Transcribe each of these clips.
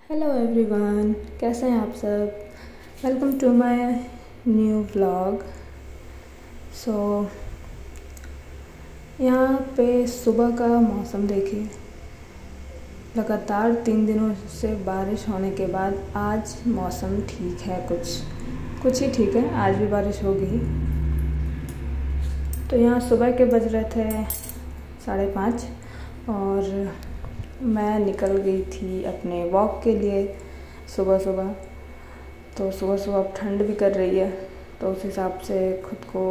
Hello everyone, कैसे हैं आप सब। Welcome to my new vlog. यहाँ पे सुबह का मौसम देखिए, लगातार 3 दिनों से बारिश होने के बाद आज मौसम ठीक है, कुछ ही ठीक है। आज भी बारिश होगी। तो यहाँ सुबह के बज रहे थे 5:30 और मैं निकल गई थी अपने वॉक के लिए सुबह सुबह। तो सुबह सुबह अब ठंड भी कर रही है, तो उस हिसाब से खुद को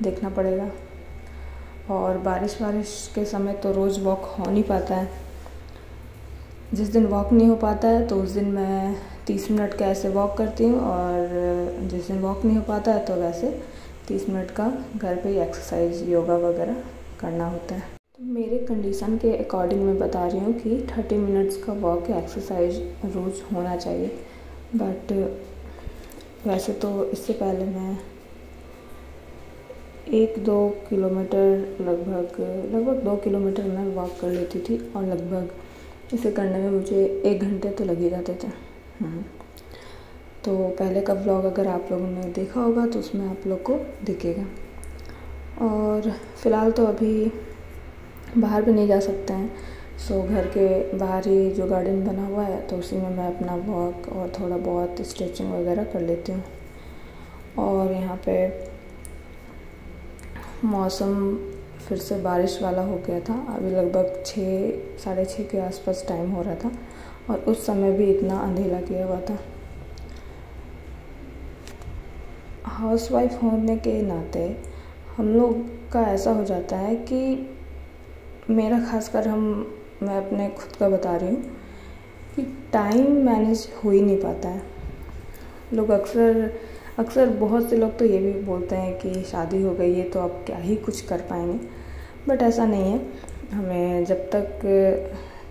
देखना पड़ेगा। और बारिश के समय तो रोज़ वॉक हो नहीं पाता है। जिस दिन वॉक नहीं हो पाता है तो उस दिन मैं 30 मिनट का ऐसे वॉक करती हूँ, और जिस दिन वॉक नहीं हो पाता है तो वैसे 30 मिनट का घर पे ही एक्सरसाइज योगा वगैरह करना होता है। तो मेरे कंडीशन के अकॉर्डिंग मैं बता रही हूँ कि 30 मिनट्स का वॉक या एक्सरसाइज रोज़ होना चाहिए। बट वैसे तो इससे पहले मैं 1-2 किलोमीटर लगभग 2 किलोमीटर मैं वॉक कर लेती थी, और लगभग इसे करने में मुझे 1 घंटे तो लग ही जाते थे। तो पहले का व्लॉग अगर आप लोगों ने देखा होगा तो उसमें आप लोग को दिखेगा। और फ़िलहाल तो अभी बाहर भी नहीं जा सकते हैं, सो घर के बाहर ही जो गार्डन बना हुआ है तो उसी में मैं अपना वॉक और थोड़ा बहुत स्ट्रेचिंग वगैरह कर लेती हूँ। और यहाँ पे मौसम फिर से बारिश वाला हो गया था। अभी लगभग 6-6:30 के आसपास टाइम हो रहा था, और उस समय भी इतना अंधेरा किया हुआ था। हाउसवाइफ होने के नाते हम लोग का ऐसा हो जाता है कि मेरा खासकर मैं अपने खुद का बता रही हूँ कि टाइम मैनेज हो ही नहीं पाता है। लोग अक्सर बहुत से लोग तो ये भी बोलते हैं कि शादी हो गई है तो अब क्या ही कुछ कर पाएंगे, बट ऐसा नहीं है। हमें जब तक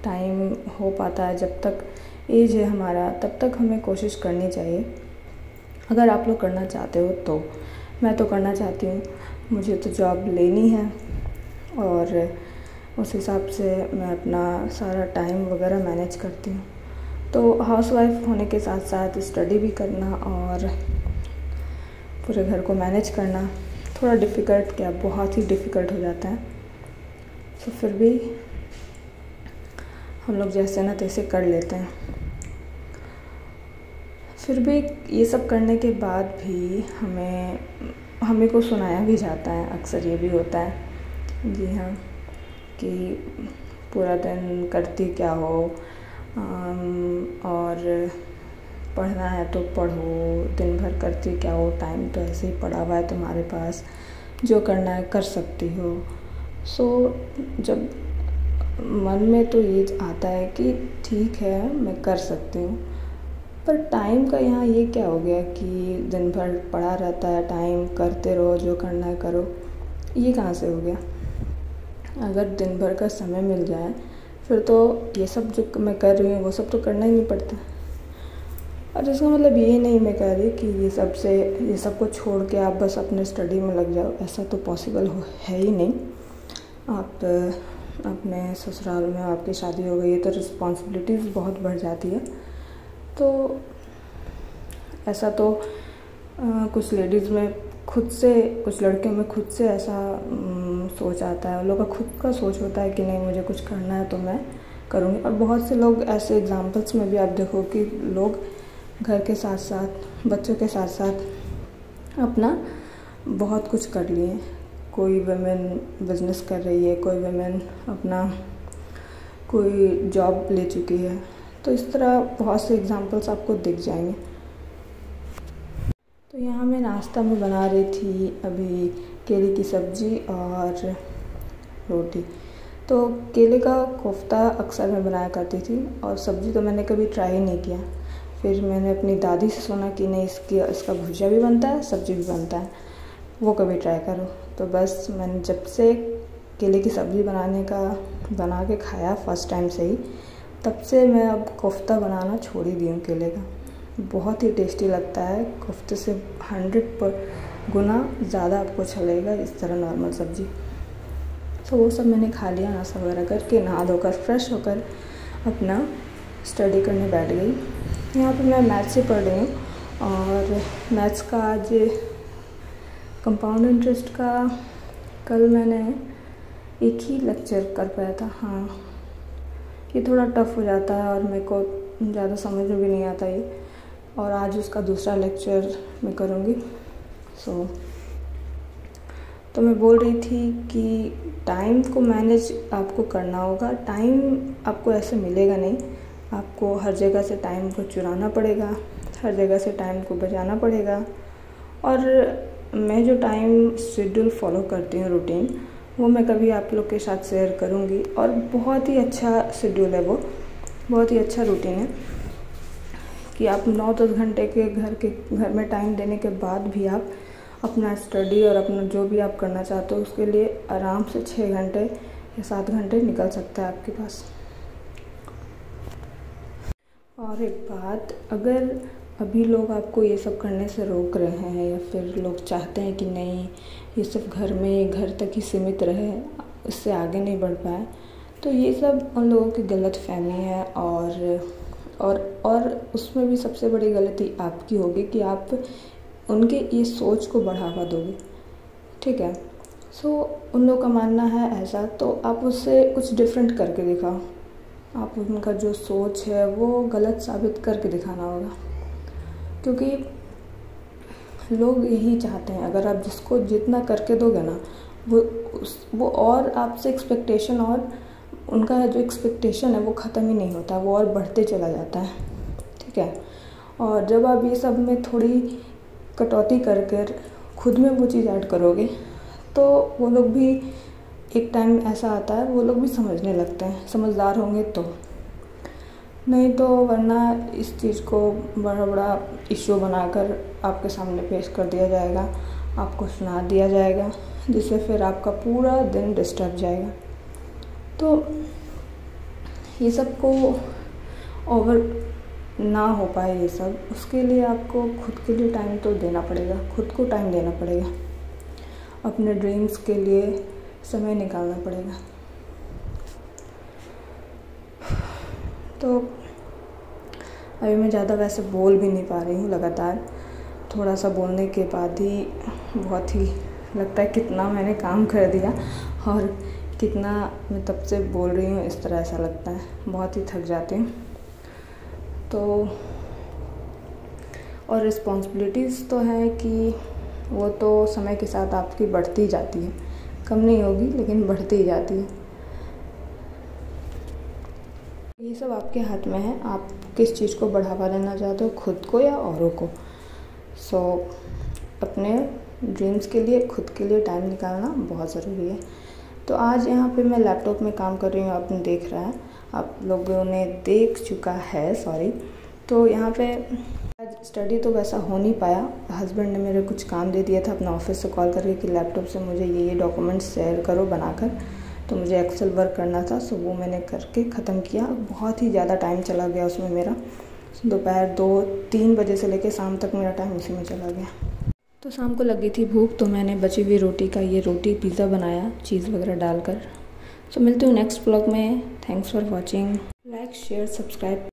टाइम हो पाता है, जब तक एज है हमारा, तब तक हमें कोशिश करनी चाहिए। अगर आप लोग करना चाहते हो तो मैं तो करना चाहती हूँ। मुझे तो जॉब लेनी है, और उस हिसाब से मैं अपना सारा टाइम वगैरह मैनेज करती हूँ। तो हाउसवाइफ होने के साथ साथ स्टडी भी करना और पूरे घर को मैनेज करना थोड़ा डिफ़िकल्ट, क्या बहुत ही डिफ़िकल्ट हो जाता है। तो फिर भी हम लोग जैसे ना तैसे कर लेते हैं। फिर भी ये सब करने के बाद भी हमें को सुनाया भी जाता है। अक्सर ये भी होता है, जी हाँ, कि पूरा दिन करती क्या हो, और पढ़ना है तो पढ़ो, दिन भर करती क्या हो, टाइम तो ऐसे ही पड़ा हुआ है तुम्हारे पास, जो करना है कर सकती हो। जब मन में तो ये आता है कि ठीक है मैं कर सकती हूँ, पर टाइम का यहाँ ये क्या हो गया कि दिन भर पड़ा रहता है, टाइम करते रहो, जो करना है करो। ये कहाँ से हो गया। अगर दिन भर का समय मिल जाए फिर तो ये सब जो मैं कर रही हूँ वो सब तो करना ही नहीं पड़ता। और इसका मतलब ये नहीं मैं कह रही कि ये सब को छोड़ के आप बस अपने स्टडी में लग जाओ, ऐसा तो पॉसिबल है ही नहीं। आप अपने ससुराल में आपकी शादी हो गई है तो रिस्पॉन्सिबिलिटीज़ बहुत बढ़ जाती है। तो ऐसा तो कुछ लेडीज़ में खुद से, कुछ लड़कियों में खुद से ऐसा सोच आता है। उन लोगों का खुद का सोच होता है कि नहीं मुझे कुछ करना है तो मैं करूँगी। और बहुत से लोग ऐसे एग्जांपल्स में भी आप देखो कि लोग घर के साथ साथ, बच्चों के साथ साथ अपना बहुत कुछ कर लिए। कोई वुमेन बिजनेस कर रही है, कोई वुमेन अपना कोई जॉब ले चुकी है। तो इस तरह बहुत से एग्जांपल्स आपको दिख जाएंगे। तो यहाँ मैं नाश्ता में बना रही थी अभी केले की सब्ज़ी और रोटी। तो केले का कोफ्ता अक्सर मैं बनाया करती थी, और सब्ज़ी तो मैंने कभी ट्राई नहीं किया। फिर मैंने अपनी दादी से सुना कि नहीं इसका भुजिया भी बनता है, सब्ज़ी भी बनता है, वो कभी ट्राई करो। तो बस मैंने जब से केले की सब्ज़ी बना के खाया फर्स्ट टाइम से ही, तब से मैं अब कोफ्ता बनाना छोड़ ही दी हूँ केले का। बहुत ही टेस्टी लगता है, कोफ्ते से 100 गुना ज़्यादा आपको अच्छा लगेगा इस तरह नॉर्मल सब्ज़ी। तो वो सब मैंने खा लिया, नाश्ता वगैरह करके, नहा धोकर फ्रेश होकर अपना स्टडी करने बैठ गई। यहाँ पे मैं मैथ्स ही पढ़ रही हूँ और मैथ्स का आज कंपाउंड इंटरेस्ट का कल मैंने एक ही लेक्चर कर पाया था। हाँ, ये थोड़ा टफ़ हो जाता है और मेरे को ज़्यादा समझ में भी नहीं आता ये, और आज उसका दूसरा लेक्चर मैं करूँगी। तो मैं बोल रही थी कि टाइम को मैनेज आपको करना होगा। टाइम आपको ऐसे मिलेगा नहीं, आपको हर जगह से टाइम को चुराना पड़ेगा, हर जगह से टाइम को बचाना पड़ेगा। और मैं जो टाइम शेड्यूल फॉलो करती हूँ, रूटीन, वो मैं कभी आप लोग के साथ शेयर करूँगी। और बहुत ही अच्छा शेड्यूल है, वो बहुत ही अच्छा रूटीन है कि आप 9-10 घंटे के घर में टाइम देने के बाद भी आप अपना स्टडी और अपना जो भी आप करना चाहते हो उसके लिए आराम से 6 घंटे या 7 घंटे निकल सकता है आपके पास। और एक बात, अगर अभी लोग आपको ये सब करने से रोक रहे हैं या फिर लोग चाहते हैं कि नहीं ये सब घर तक ही सीमित रहे, इससे आगे नहीं बढ़ पाए, तो ये सब उन लोगों की गलतफहमी है। और उसमें भी सबसे बड़ी गलती आपकी होगी कि आप उनके ये सोच को बढ़ावा दोगे, ठीक है। उन लोगों का मानना है ऐसा, तो आप उससे कुछ डिफरेंट करके दिखाओ। आप उनका जो सोच है वो गलत साबित करके दिखाना होगा, क्योंकि लोग यही चाहते हैं। अगर आप जिसको जितना करके दोगे ना, वो और आपसे एक्सपेक्टेशन, और उनका जो एक्सपेक्टेशन है वो ख़त्म ही नहीं होता, वो और बढ़ते चला जाता है, ठीक है। और जब आप ये सब में थोड़ी कटौती कर खुद में वो चीज़ ऐड करोगे, तो वो लोग भी एक टाइम ऐसा आता है वो लोग भी समझने लगते हैं, समझदार होंगे तो। नहीं तो वरना इस चीज़ को बड़ा इशू बनाकर आपके सामने पेश कर दिया जाएगा, आपको सुना दिया जाएगा, जिससे फिर आपका पूरा दिन डिस्टर्ब जाएगा। तो ये सब को ओवर ना हो पाए ये सब, उसके लिए आपको खुद के लिए टाइम तो देना पड़ेगा, खुद को टाइम देना पड़ेगा, अपने ड्रीम्स के लिए समय निकालना पड़ेगा। तो अभी मैं ज़्यादा वैसे बोल भी नहीं पा रही हूँ, लगातार थोड़ा सा बोलने के बाद ही बहुत ही लगता है कितना मैंने काम कर दिया और कितना मैं तब से बोल रही हूँ, इस तरह ऐसा लगता है, बहुत ही थक जाती हूँ। तो और रिस्पॉन्सिबिलिटीज़ तो है कि वो तो समय के साथ आपकी बढ़ती जाती है, कम नहीं होगी लेकिन बढ़ती ही जाती है। ये सब आपके हाथ में है, आप किस चीज़ को बढ़ावा देना चाहते हो, खुद को या औरों को। अपने ड्रीम्स के लिए, खुद के लिए टाइम निकालना बहुत ज़रूरी है। तो आज यहाँ पे मैं लैपटॉप में काम कर रही हूँ, आपने देख रहा है, आप लोगों ने देख चुका है, सॉरी। तो यहाँ पे आज स्टडी तो वैसा हो नहीं पाया, हस्बैंड ने मेरे कुछ काम दे दिया था अपना ऑफिस से कॉल करके कि लैपटॉप से मुझे ये डॉक्यूमेंट्स शेयर करो बनाकर, तो मुझे एक्सेल वर्क करना था। सो वो मैंने करके ख़त्म किया। बहुत ही ज़्यादा टाइम चला गया उसमें मेरा, दोपहर 2-3 बजे से लेकर शाम तक मेरा टाइम उसी में चला गया। तो शाम को लगी थी भूख, तो मैंने बची हुई रोटी का ये रोटी पिज़्ज़ा बनाया चीज़ वगैरह डालकर। सो मिलती हूँ नेक्स्ट ब्लॉग में। Thanks for watching, like share subscribe.